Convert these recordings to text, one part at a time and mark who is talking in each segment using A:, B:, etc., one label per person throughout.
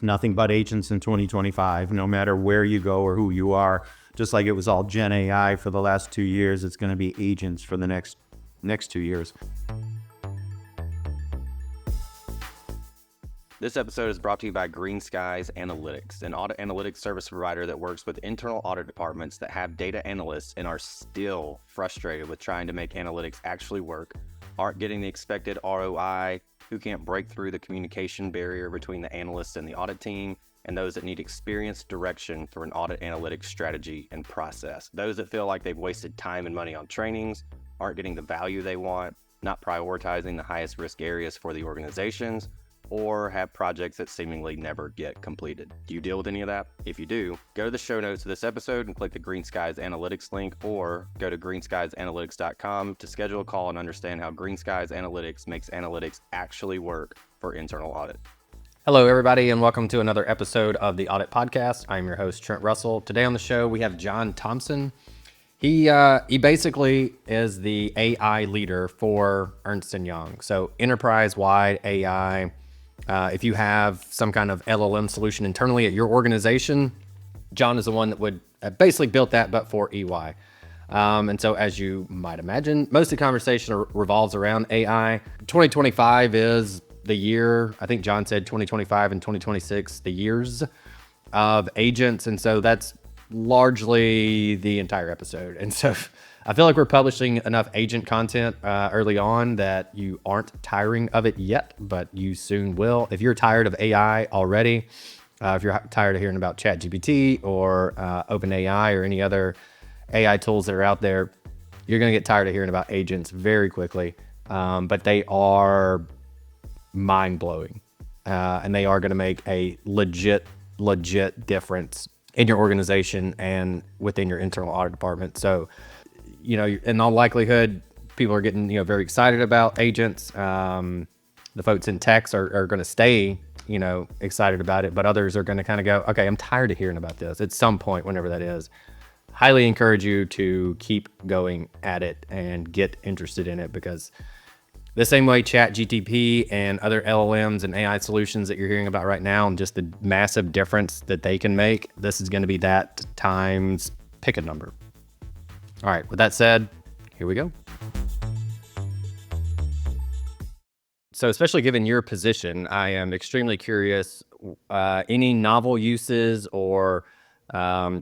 A: Nothing but agents in 2025, no matter where you go or who you are. Just like it was all Gen AI for the last 2 years, it's going to be agents for the next 2 years.
B: This episode is brought to you by Greenskies Analytics, an audit analytics service provider that works with internal audit departments that have data analysts and are still frustrated with trying to make analytics actually work, aren't getting the expected ROI, who can't break through the communication barrier between the analysts and the audit team, and those that need experienced direction for an audit analytics strategy and process. Those that feel like they've wasted time and money on trainings, aren't getting the value they want, not prioritizing the highest risk areas for the organizations, or have projects that seemingly never get completed. Do you deal with any of that? If you do, go to the show notes of this episode and click the Greenskies Analytics link, or go to greenskiesanalytics.com to schedule a call and understand how Greenskies Analytics makes analytics actually work for internal audit.
C: Hello, everybody, and welcome to another episode of the Audit Podcast. I'm your host, Trent Russell. Today on the show, we have John Thompson. He basically is the AI leader for Ernst & Young. So enterprise-wide AI. If you have some kind of LLM solution internally at your organization, John is the one that would basically built that, but for EY. And so as you might imagine, most of the conversation revolves around AI. 2025 is the year, I think John said 2025 and 2026, the years of agents. And so that's largely the entire episode. And so I feel like we're publishing enough agent content early on that you aren't tiring of it yet, but you soon will. If you're tired of AI already, if you're tired of hearing about ChatGPT or OpenAI or any other AI tools that are out there, you're going to get tired of hearing about agents very quickly. But they are mind-blowing, and they are going to make a legit difference in your organization and within your internal audit department. So, you know, in all likelihood, people are getting, very excited about agents. The folks in techs are going to stay, excited about it, but others are going to kind of go, okay, I'm tired of hearing about this at some point, whenever that is. Highly encourage you to keep going at it and get interested in it, because the same way ChatGPT and other LLMs and AI solutions that you're hearing about right now, and just the massive difference that they can make, this is going to be that times pick a number. All right, with that said, here we go. So especially given your position, I am extremely curious, any novel uses or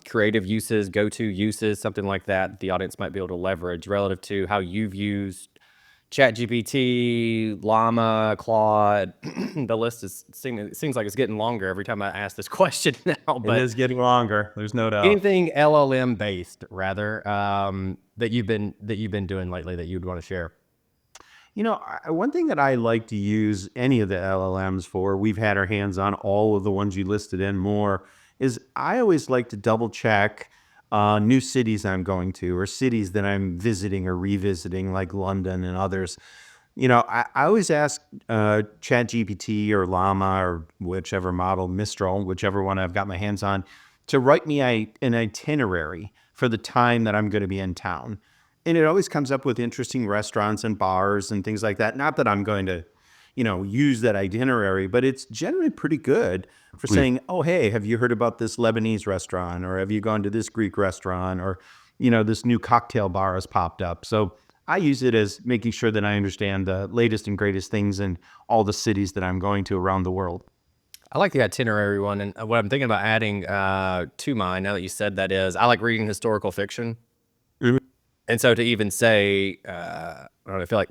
C: creative uses, go-to uses, something like that the audience might be able to leverage relative to how you've used ChatGPT, Llama, Claude. The list seems like it's getting longer every time I ask this question now. But
A: it is getting longer. There's no doubt.
C: Anything LLM based, rather, that you've been doing lately that you'd want to share.
A: One thing that I like to use any of the LLMs for, we've had our hands on all of the ones you listed and more, is I always like to double check new cities I'm going to, or cities that I'm visiting or revisiting, like London and others. I always ask ChatGPT or Llama or whichever model, Mistral, whichever one I've got my hands on, to write me an itinerary for the time that I'm going to be in town. And it always comes up with interesting restaurants and bars and things like that. Not that I'm going to, use that itinerary, but it's generally pretty good for saying, oh, hey, have you heard about this Lebanese restaurant? Or have you gone to this Greek restaurant? Or, this new cocktail bar has popped up. So I use it as making sure that I understand the latest and greatest things in all the cities that I'm going to around the world.
C: I like the itinerary one. And what I'm thinking about adding to mine, now that you said that, is I like reading historical fiction.
A: Mm-hmm.
C: And so to even say, I feel like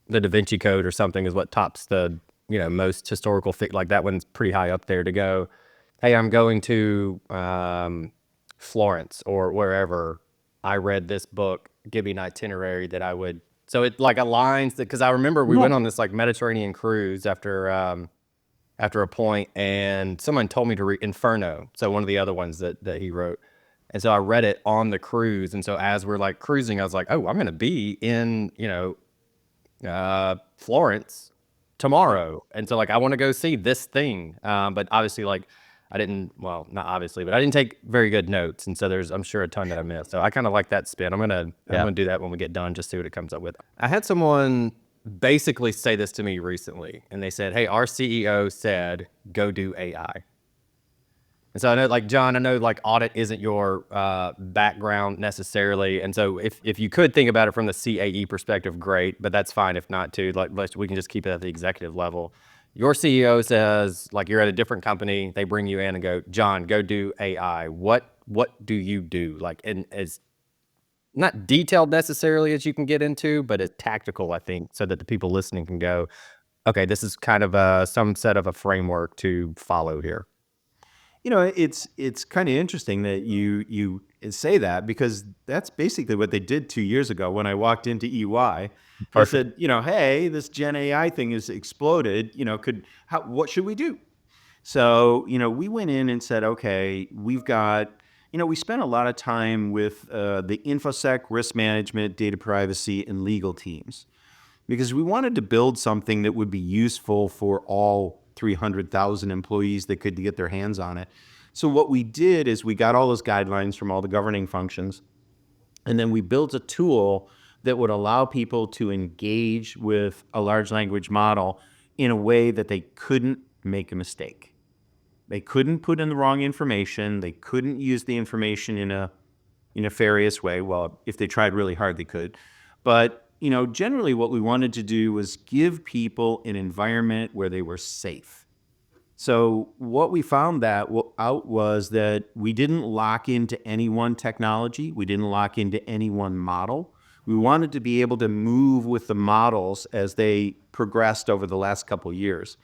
C: the Da Vinci Code or something is what tops the, most historical fiction. Like that one's pretty high up there to go, hey, I'm going to Florence or wherever. I read this book, give me an itinerary that I would. So it like aligns, because I remember we went on this like Mediterranean cruise after a point, and someone told me to read Inferno. So one of the other ones that he wrote. And so I read it on the cruise. And so as we're like cruising, I was like, oh, I'm going to be in, Florence tomorrow. And so like, I want to go see this thing. But obviously like I didn't take very good notes. And so I'm sure a ton that I missed. So I kind of like that spin. I'm going to do that when we get done, just see what it comes up with. I had someone basically say this to me recently, and they said, "Hey, our CEO said go do AI." And so I know, like John, I know like audit isn't your background necessarily, and so if you could think about it from the CAE perspective, great, but that's fine if not too. Like we can just keep it at the executive level. Your CEO says, like you're at a different company, they bring you in and go, John, go do AI. What do you do? Like, and as not detailed necessarily as you can get into, but as tactical, I think, so that the people listening can go, okay, this is kind of some set of a framework to follow here.
A: It's kind of interesting that you say that, because that's basically what they did 2 years ago when I walked into EY. They
C: Perfect.
A: said, hey, this Gen AI thing has exploded. What should we do? So, we went in and said, okay, we've got, we spent a lot of time with the InfoSec, risk management, data privacy, and legal teams, because we wanted to build something that would be useful for all 300,000 employees that could get their hands on it. So what we did is we got all those guidelines from all the governing functions, and then we built a tool that would allow people to engage with a large language model in a way that they couldn't make a mistake. They couldn't put in the wrong information. They couldn't use the information in a nefarious way. Well, if they tried really hard, they could. But generally what we wanted to do was give people an environment where they were safe. So what we found out was that we didn't lock into any one technology. We didn't lock into any one model. We wanted to be able to move with the models as they progressed over the last couple of years.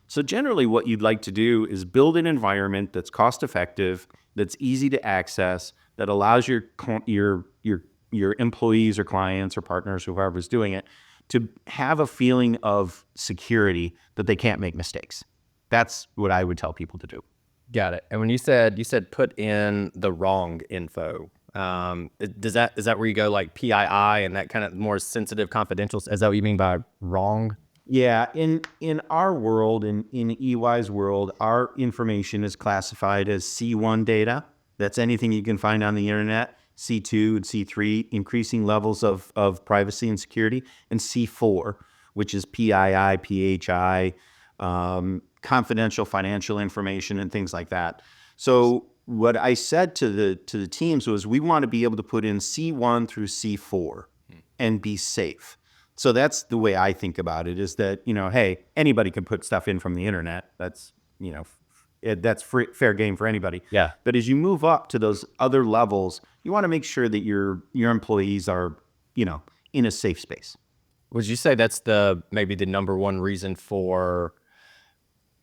A: So generally what you'd like to do is build an environment that's cost effective, that's easy to access, that allows your employees or clients or partners, whoever's doing it, to have a feeling of security that they can't make mistakes. That's what I would tell people to do.
C: Got it. And when you said put in the wrong info, is that where you go like PII and that kind of more sensitive, confidential? Is that what you mean by wrong?
A: Yeah, in our world, in EY's world, our information is classified as C1 data. That's anything you can find on the internet. C2 and C3, increasing levels of privacy and security, and C4, which is PII, PHI, confidential financial information and things like that. So what I said to the teams was, we want to be able to put in C1 through C4 and be safe. So that's the way I think about it, is that, hey, anybody can put stuff in from the internet. That's, that's fair game for anybody.
C: Yeah.
A: But as you move up to those other levels, you want to make sure that your employees are, in a safe space.
C: Would you say that's maybe the number one reason for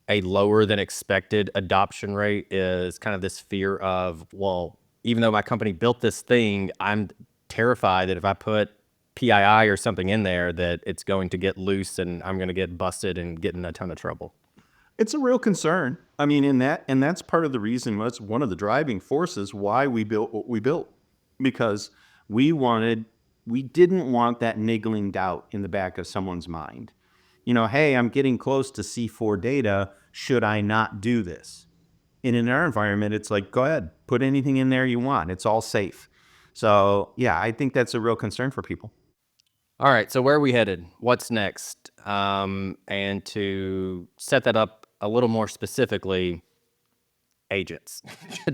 C: a lower than expected adoption rate, is kind of this fear of, well, even though my company built this thing, I'm terrified that if I put PII or something in there, that it's going to get loose and I'm going to get busted and get in a ton of trouble?
A: It's a real concern. I mean, and that's part of the reason, that's one of the driving forces why we built what we built, because we didn't want that niggling doubt in the back of someone's mind. Hey, I'm getting close to C4 data. Should I not do this? And in our environment, it's like, go ahead, put anything in there you want. It's all safe. So yeah, I think that's a real concern for people.
C: All right, so where are we headed? What's next? And to set that up a little more specifically, agents.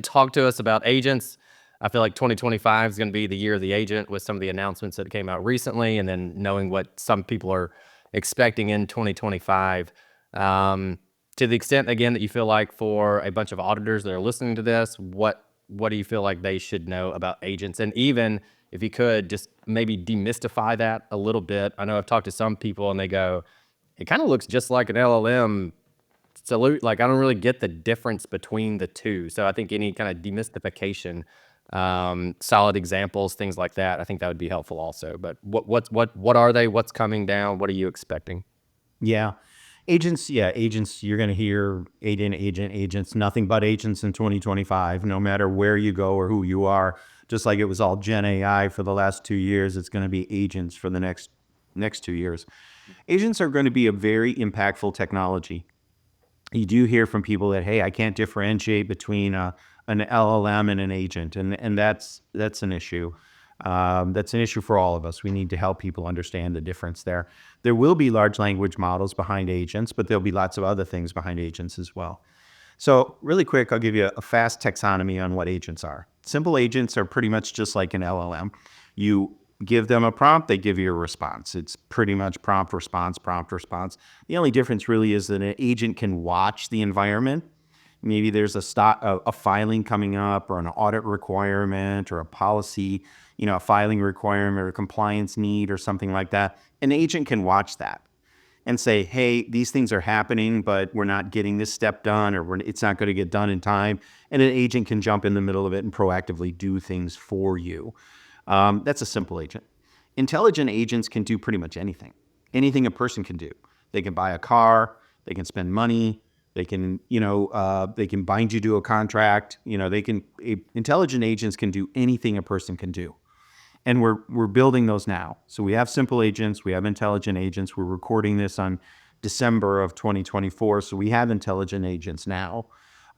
C: Talk to us about agents. I feel like 2025 is going to be the year of the agent, with some of the announcements that came out recently, and then knowing what some people are expecting in 2025. To the extent, again, that you feel like for a bunch of auditors that are listening to this, what do you feel like they should know about agents? And even if you could just maybe demystify that a little bit. I know I've talked to some people and they go, it kind of looks just like an LLM. Salute, like I don't really get the difference between the two. So I think any kind of demystification, solid examples, things like that, I think that would be helpful also. But what are they? What's coming down? What are you expecting?
A: Yeah. Agents, you're going to hear agents, nothing but agents in 2025, no matter where you go or who you are. Just like it was all Gen AI for the last 2 years, it's going to be agents for the next 2 years. Agents are going to be a very impactful technology. You do hear from people that, hey, I can't differentiate between an LLM and an agent, and that's an issue. That's an issue for all of us. We need to help people understand the difference there. There will be large language models behind agents, but there'll be lots of other things behind agents as well. So really quick, I'll give you a fast taxonomy on what agents are. Simple agents are pretty much just like an LLM. You give them a prompt, they give you a response. It's pretty much prompt, response, prompt, response. The only difference really is that an agent can watch the environment. Maybe there's a filing coming up, or an audit requirement, or a policy, a filing requirement or a compliance need or something like that. An agent can watch that and say, hey, these things are happening, but we're not getting this step done, or it's not going to get done in time. And an agent can jump in the middle of it and proactively do things for you. That's a simple agent. Intelligent agents can do pretty much anything a person can do. They can buy a car, they can spend money, they can, they can bind you to a contract. Intelligent agents can do anything a person can do. And we're building those now. So we have simple agents, we have intelligent agents. We're recording this on December of 2024, so we have intelligent agents now.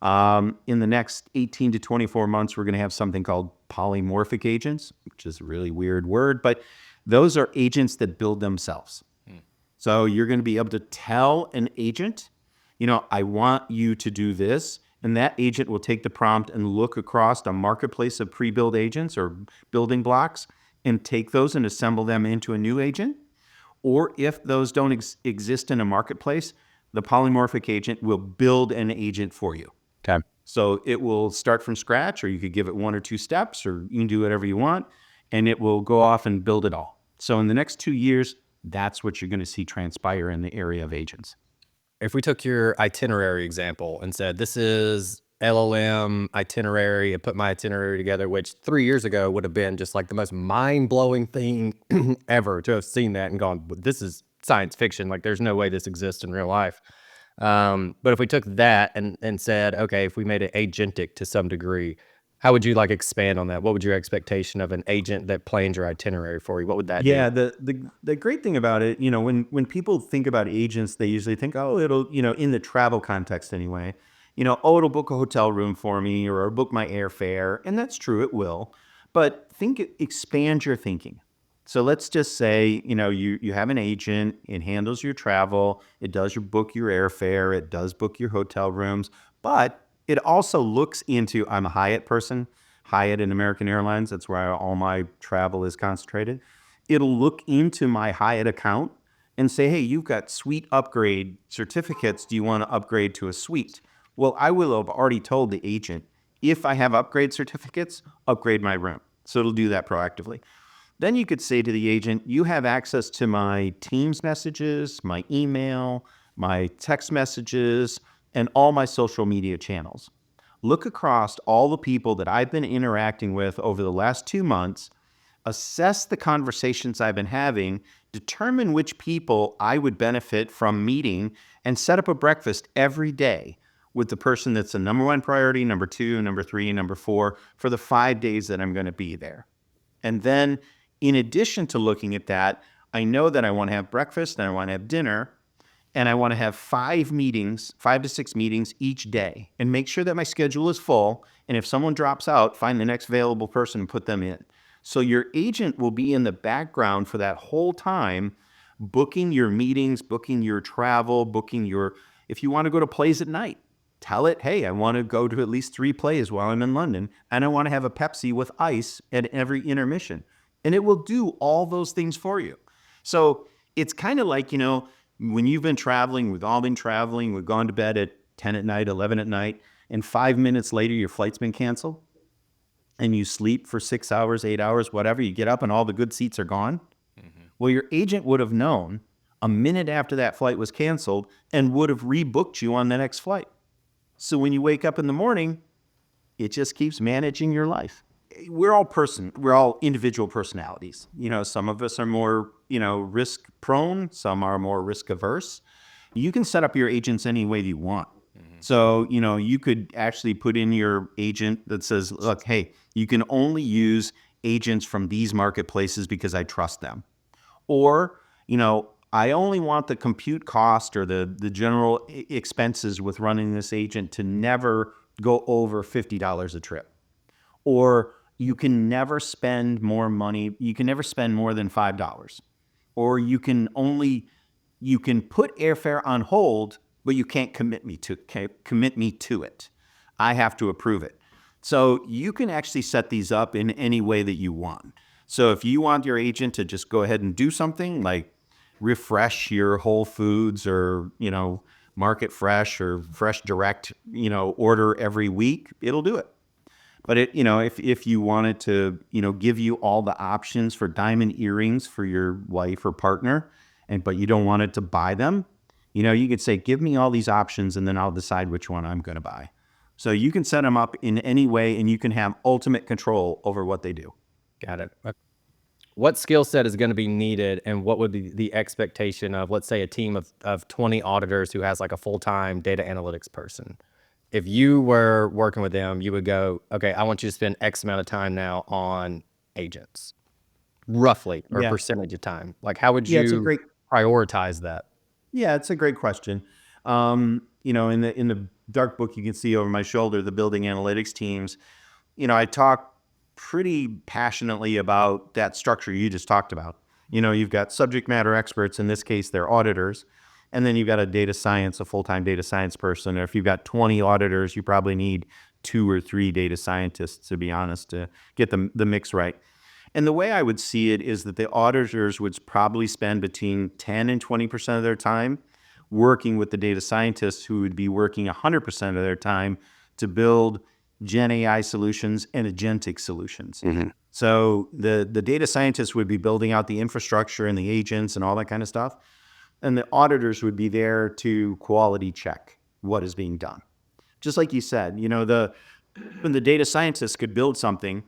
A: In the next 18 to 24 months, we're going to have something called polymorphic agents, which is a really weird word, but those are agents that build themselves. So you're going to be able to tell an agent, I want you to do this. And that agent will take the prompt and look across a marketplace of pre-built agents or building blocks and take those and assemble them into a new agent. Or if those don't exist in a marketplace, the polymorphic agent will build an agent for you.
C: Okay.
A: So it will start from scratch, or you could give it 1 or 2 steps, or you can do whatever you want, and it will go off and build it all. So in the next 2 years, that's what you're going to see transpire in the area of agents.
C: If we took your itinerary example and said, this is LLM itinerary, and put my itinerary together, which 3 years ago would have been just like the most mind-blowing thing ever to have seen that and gone, this is science fiction. Like, there's no way this exists in real life. But if we took that and said, okay, if we made it agentic to some degree, how would you expand on that? What would your expectation of an agent that plans your itinerary for you? What would that do?
A: Yeah, the great thing about it, when people think about agents, they usually think, oh, it'll, in the travel context anyway, it'll book a hotel room for me, or book my airfare. And that's true, it will. But expand your thinking. So let's just say, you have an agent, it handles your travel, it does book your airfare, it does book your hotel rooms, but it also looks into, I'm a Hyatt person, Hyatt and American Airlines, that's where all my travel is concentrated. It'll look into my Hyatt account and say, hey, you've got suite upgrade certificates. Do you want to upgrade to a suite? Well, I will have already told the agent, if I have upgrade certificates, upgrade my room. So it'll do that proactively. Then you could say to the agent, you have access to my Teams messages, my email, my text messages, and all my social media channels. Look across all the people that I've been interacting with over the last 2 months, assess the conversations I've been having, determine which people I would benefit from meeting, and set up a breakfast every day with the person that's the number 1 priority, number 2, number 3, number 4 for the 5 days that I'm going to be there. And then in addition to looking at that, I know that I want to have breakfast and I want to have dinner, and I want to have 5 to 6 meetings each day, and make sure that my schedule is full. And if someone drops out, find the next available person and put them in. So your agent will be in the background for that whole time, booking your meetings, booking your travel, if you want to go to plays at night, tell it, hey, I want to go to at least 3 plays while I'm in London, and I want to have a Pepsi with ice at every intermission. And it will do all those things for you. So it's kind of like, when you've been traveling, we've all been traveling, we've gone to bed at 10 at night, 11 at night, and 5 minutes later, your flight's been canceled, and you sleep for 6 hours, 8 hours, whatever, you get up and all the good seats are gone. Mm-hmm. Well, your agent would have known a minute after that flight was canceled and would have rebooked you on the next flight. So when you wake up in the morning, it just keeps managing your life. We're all individual personalities. Some of us are more, risk prone. Some are more risk averse. You can set up your agents any way you want. Mm-hmm. So, you could actually put in your agent that says, look, hey, you can only use agents from these marketplaces because I trust them. Or, I only want the compute cost or the general expenses with running this agent to never go over $50 a trip. Or you can never spend more money. You can never spend more than $5, or you can put airfare on hold, but you can't commit me to it. I have to approve it. So you can actually set these up in any way that you want. So if you want your agent to just go ahead and do something like refresh your Whole Foods or, Market Fresh or Fresh Direct, order every week, it'll do it. But if you wanted to, give you all the options for diamond earrings for your wife or partner, but you don't want it to buy them, you could say, give me all these options and then I'll decide which one I'm going to buy. So you can set them up in any way and you can have ultimate control over what they do.
C: Got it. What skill set is going to be needed, and what would be the expectation of, let's say, a team of 20 auditors who has like a full-time data analytics person? If you were working with them, you would go, okay, I want you to spend X amount of time now on agents, roughly, or
A: Yeah.
C: percentage of time. Like, how would
A: Yeah, it's a
C: you
A: great
C: prioritize that?
A: Yeah, it's a great question. In the dark book you can see over my shoulder, the building analytics teams, I talk pretty passionately about that structure you just talked about. You've got subject matter experts, in this case, they're auditors, and then you've got a full-time data science person. Or if you've got 20 auditors, you probably need 2 or 3 data scientists, to be honest, to get the mix right. And the way I would see it is that the auditors would probably spend between 10 and 20% of their time working with the data scientists, who would be working 100% of their time to build Gen AI solutions and agentic solutions.
B: Mm-hmm.
A: So the data scientists would be building out the infrastructure and the agents and all that kind of stuff. And the auditors would be there to quality check what is being done. Just like you said, when the data scientists could build something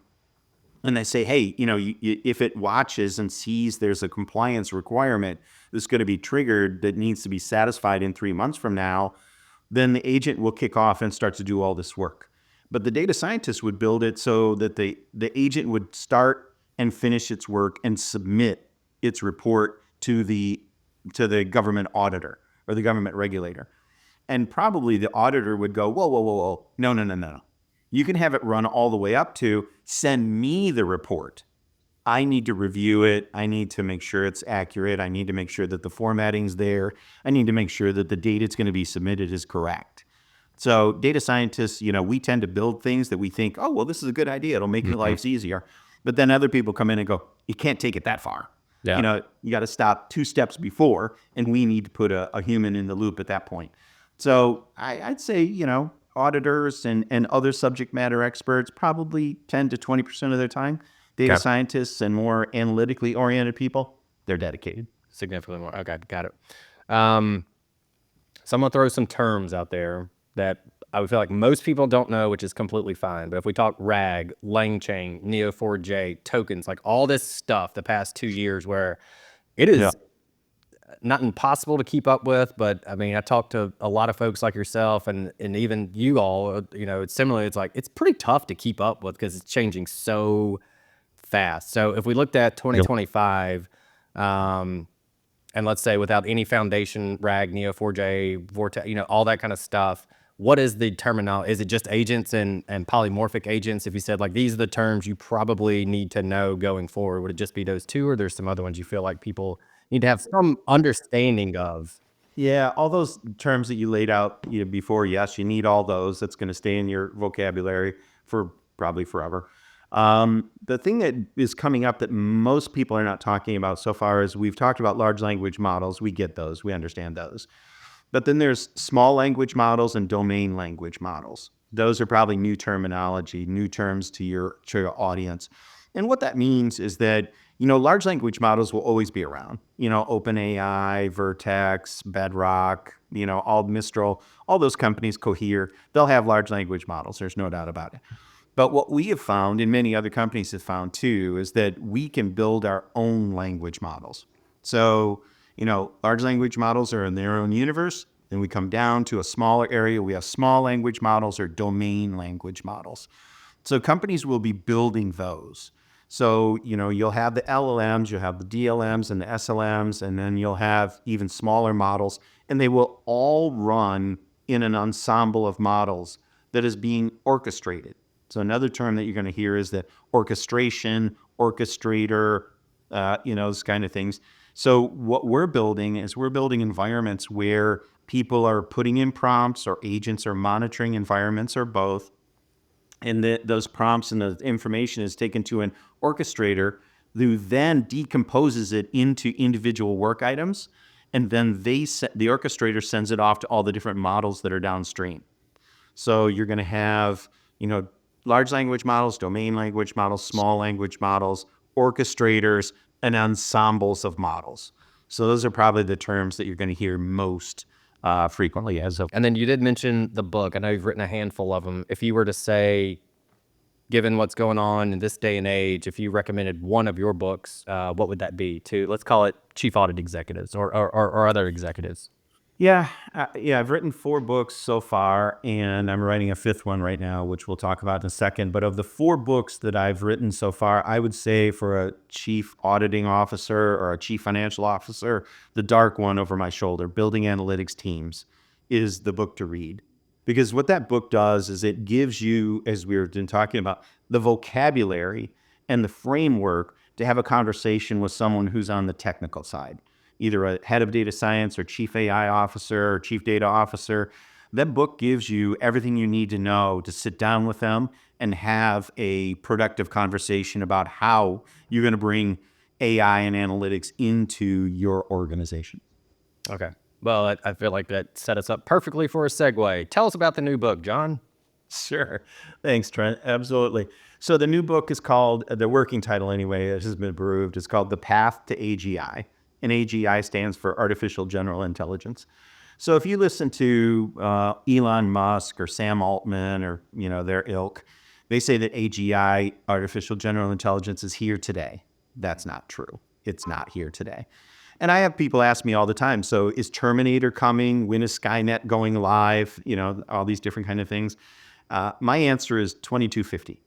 A: and they say, hey, if it watches and sees there's a compliance requirement that's going to be triggered that needs to be satisfied in 3 months from now, then the agent will kick off and start to do all this work. But the data scientist would build it so that the agent would start and finish its work and submit its report to the government auditor or the government regulator. And probably the auditor would go, whoa, no. You can have it run all the way up to send me the report. I need to review it. I need to make sure it's accurate. I need to make sure that the formatting's there. I need to make sure that the data it's going to be submitted is correct. So data scientists, we tend to build things that we think, oh, well, this is a good idea. It'll make lives easier. But then other people come in and go, you can't take it that far.
C: Yeah.
A: You got to stop 2 steps before, and we need to put a human in the loop at that point. So I'd say, auditors and other subject matter experts, probably 10 to 20% of their time. Data scientists and more analytically oriented people, they're dedicated.
C: Significantly more. Okay, got it. So I'm going to throw some terms out there that I would feel like most people don't know, which is completely fine. But if we talk RAG, LangChain, Neo4j, tokens, like all this stuff the past 2 years, where it is not impossible to keep up with, but I mean, I talked to a lot of folks like yourself and even you all, it's similar. It's like, it's pretty tough to keep up with because it's changing so fast. So if we looked at 2025, and let's say without any foundation, RAG, Neo4j, Vortex, all that kind of stuff, what is the terminology? Is it just agents and polymorphic agents? If you said like, these are the terms you probably need to know going forward, would it just be those two, or there's some other ones you feel like people need to have some understanding of?
A: Yeah, all those terms that you laid out before, yes, you need all those. That's going to stay in your vocabulary for probably forever. The thing that is coming up that most people are not talking about so far is we've talked about large language models. We get those. We understand those. But then there's small language models and domain language models. Those are probably new terminology, new terms to your audience. And what that means is that, large language models will always be around. OpenAI, Vertex, Bedrock, all Mistral, all those companies, Cohere, they'll have large language models. There's no doubt about it. But what we have found, and many other companies have found too, is that we can build our own language models. So, large language models are in their own universe. Then we come down to a smaller area. We have small language models or domain language models. So companies will be building those. So, you'll have the LLMs, you'll have the DLMs and the SLMs, and then you'll have even smaller models, and they will all run in an ensemble of models that is being orchestrated. So another term that you're going to hear is the orchestration, orchestrator, those kind of things. So what we're building is we're building environments where people are putting in prompts, or agents are monitoring environments, or both. And those prompts and the information is taken to an orchestrator who then decomposes it into individual work items. And then the orchestrator sends it off to all the different models that are downstream. So you're going to have, large language models, domain language models, small language models, orchestrators, and ensembles of models. So those are probably the terms that you're going to hear most frequently as of.
C: And then you did mention the book. I know you've written a handful of them. If you were to say, given what's going on in this day and age, if you recommended one of your books, what would that be to, let's call it chief audit executives or other executives?
A: Yeah, I've written 4 books so far, and I'm writing a 5th one right now, which we'll talk about in a second. But of the 4 books that I've written so far, I would say for a chief auditing officer or a chief financial officer, the dark one over my shoulder, Building Analytics Teams, is the book to read. Because what that book does is it gives you, as we were talking about, the vocabulary and the framework to have a conversation with someone who's on the technical side, either a head of data science or chief AI officer or chief data officer. That book gives you everything you need to know to sit down with them and have a productive conversation about how you're going to bring AI and analytics into your organization.
C: Okay. Well, I feel like that set us up perfectly for a segue. Tell us about the new book, John.
A: Sure. Thanks, Trent. Absolutely. So the new book is called, the working title anyway, it has been approved, it's called The Path to AGI. And AGI stands for Artificial General Intelligence. So if you listen to Elon Musk or Sam Altman or, their ilk, they say that AGI, Artificial General Intelligence, is here today. That's not true. It's not here today. And I have people ask me all the time, so is Terminator coming? When is Skynet going live? All these different kind of things. My answer is 2250.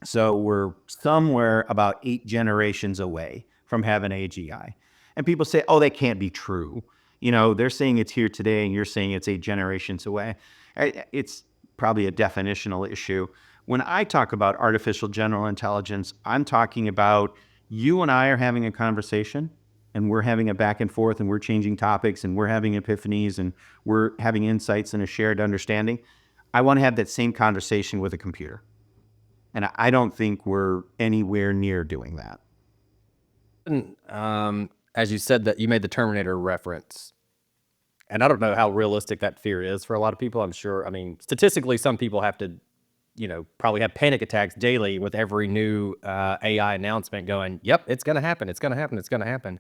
A: So we're somewhere about 8 generations away from having AGI. And people say, oh, that can't be true. They're saying it's here today and you're saying it's 8 generations away. It's probably a definitional issue. When I talk about artificial general intelligence, I'm talking about you and I are having a conversation and we're having a back and forth and we're changing topics and we're having epiphanies and we're having insights and a shared understanding. I want to have that same conversation with a computer. And I don't think we're anywhere near doing that.
C: And, as you said that you made the Terminator reference, and I don't know how realistic that fear is for a lot of people. I'm sure, statistically, some people have to, probably have panic attacks daily with every new AI announcement going, yep, it's going to happen. It's going to happen. It's going to happen.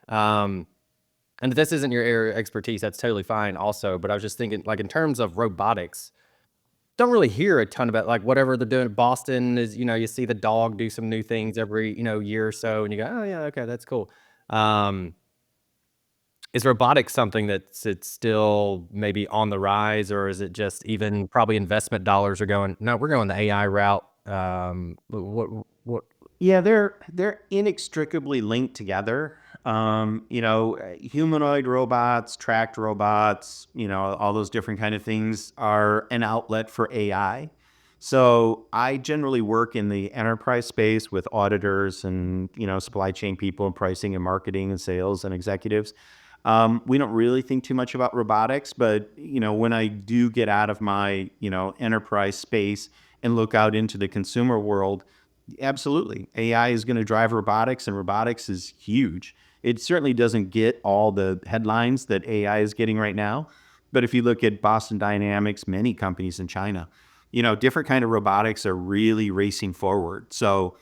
C: And if this isn't your area of expertise, that's totally fine also. But I was just thinking, like, in terms of robotics, don't really hear a ton about, like, whatever they're doing. Boston is, you see the dog do some new things every, year or so, and you go, oh yeah, okay, that's cool. Is robotics something that's it's still maybe on the rise, or is it just even probably investment dollars are going, no, we're going the AI route? What?
A: Yeah, they're inextricably linked together. Humanoid robots, tracked robots, all those different kind of things are an outlet for AI. So I generally work in the enterprise space with auditors and, supply chain people and pricing and marketing and sales and executives. We don't really think too much about robotics, but, when I do get out of my, enterprise space and look out into the consumer world, absolutely. AI is going to drive robotics, and robotics is huge. It certainly doesn't get all the headlines that AI is getting right now. But if you look at Boston Dynamics, many companies in China, different kind of robotics are really racing forward. So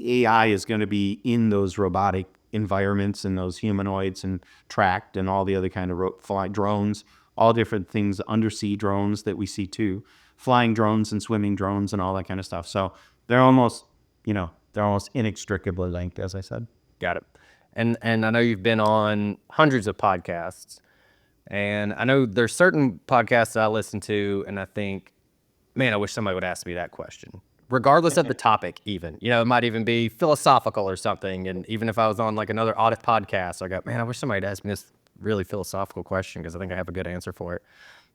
A: AI is going to be in those robotic environments and those humanoids and tracked and all the other kind of flying drones, all different things, undersea drones that we see too, flying drones and swimming drones and all that kind of stuff. So they're almost inextricably linked, as I said.
C: Got it. And I know you've been on hundreds of podcasts, and I know there's certain podcasts that I listen to, and I think, man, I wish somebody would ask me that question, regardless of the topic. Even, it might even be philosophical or something. And even if I was on like another audit podcast, I go, man, I wish somebody would ask me this really philosophical question because I think I have a good answer for it.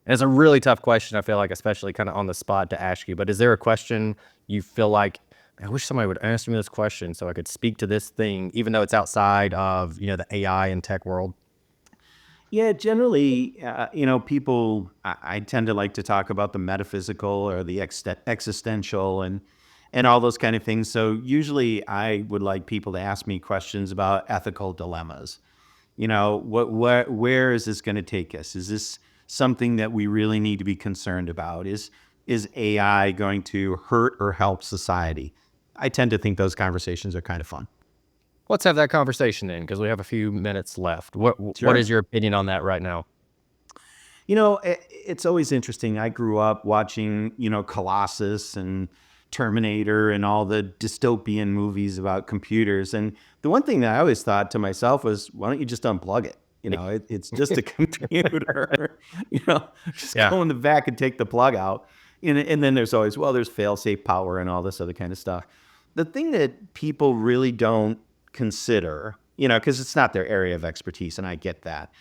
C: And it's a really tough question, I feel like, especially kind of on the spot to ask you. But is there a question you feel like, I wish somebody would ask me this question so I could speak to this thing, even though it's outside of, the AI and tech world?
A: Yeah, generally, people, I tend to like to talk about the metaphysical or the existential and all those kind of things. So usually I would like people to ask me questions about ethical dilemmas. Where is this going to take us? Is this something that we really need to be concerned about? Is AI going to hurt or help society? I tend to think those conversations are kind of fun.
C: Let's have that conversation then, because we have a few minutes left. What
A: Sure.
C: is your opinion on that right now?
A: It's always interesting. I grew up watching, Colossus and Terminator and all the dystopian movies about computers. And the one thing that I always thought to myself was, why don't you just unplug it? It's just a computer, just
C: Yeah.
A: go in the back and take the plug out. And then there's always, there's fail-safe power and all this other kind of stuff. The thing that people really don't consider, because it's not their area of expertise, and I get that,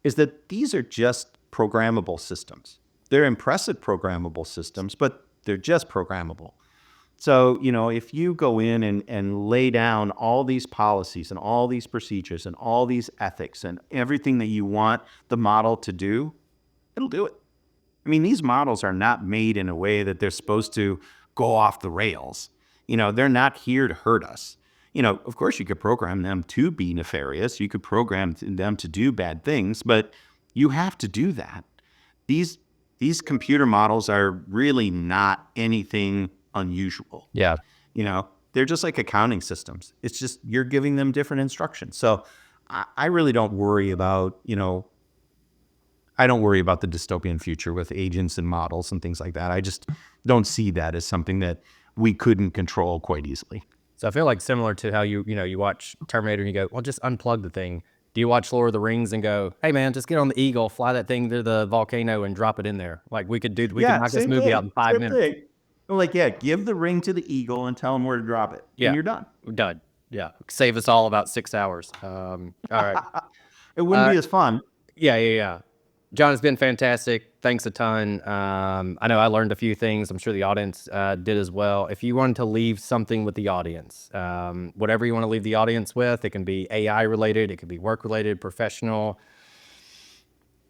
A: is that these are just programmable systems. They're impressive programmable systems, but they're just programmable. So, if you go in and lay down all these policies and all these procedures and all these ethics and everything that you want the model to do, it'll do it. I mean, these models are not made in a way that they're supposed to go off the rails. They're not here to hurt us. Of course, you could program them to be nefarious. You could program them to do bad things, but you have to do that. These computer models are really not anything unusual.
C: Yeah.
A: They're just like accounting systems. It's just you're giving them different instructions. So I really don't worry about, I don't worry about the dystopian future with agents and models and things like that. I just don't see that as something that we couldn't control quite easily.
C: So I feel like similar to how you watch Terminator and you go, well, just unplug the thing. Do you watch Lord of the Rings and go, hey man, just get on the Eagle, fly that thing to the volcano and drop it in there? Like we could knock this movie out in 5 minutes.
A: Thing. I'm like, give the ring to the Eagle and tell them where to drop it.
C: Yeah.
A: And you're done.
C: We're done. Yeah. Save us all about 6 hours. All right.
A: It wouldn't be as fun.
C: Yeah. John, it's been fantastic. Thanks a ton. I know I learned a few things. I'm sure the audience did as well. If you wanted to leave something with the audience, whatever you want to leave the audience with, it can be AI related, it could be work related, professional.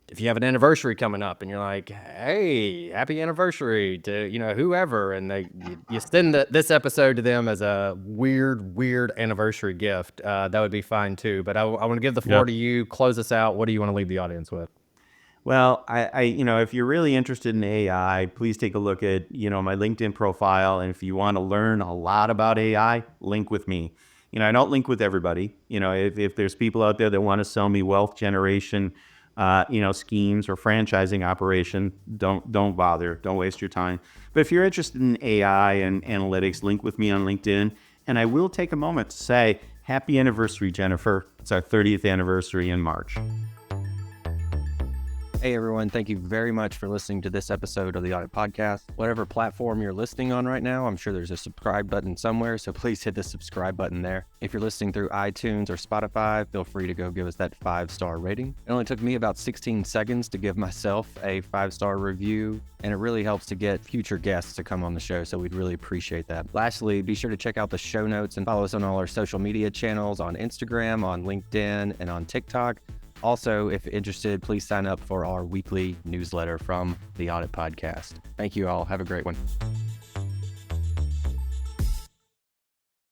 C: If you have an anniversary coming up and you're like, hey, happy anniversary to, whoever, and you send this episode to them as a weird anniversary gift, that would be fine too. But I want to give the floor to you, close us out. What do you want to leave the audience with?
A: Well, if you're really interested in AI, please take a look at, my LinkedIn profile. And if you want to learn a lot about AI, link with me. I don't link with everybody. If there's people out there that want to sell me wealth generation, schemes or franchising operation, don't bother. Don't waste your time. But if you're interested in AI and analytics, link with me on LinkedIn. And I will take a moment to say, happy anniversary, Jennifer. It's our 30th anniversary in March.
B: Hey everyone, thank you very much for listening to this episode of the Audit Podcast. Whatever platform you're listening on right now, I'm sure there's a subscribe button somewhere, so please hit the subscribe button there. If you're listening through iTunes or Spotify, feel free to go give us that 5-star rating. It only took me about 16 seconds to give myself a 5-star review, and it really helps to get future guests to come on the show, so we'd really appreciate that. Lastly, be sure to check out the show notes and follow us on all our social media channels on Instagram, on LinkedIn, and on TikTok. Also, if interested, please sign up for our weekly newsletter from the Audit Podcast. Thank you all. Have a great one.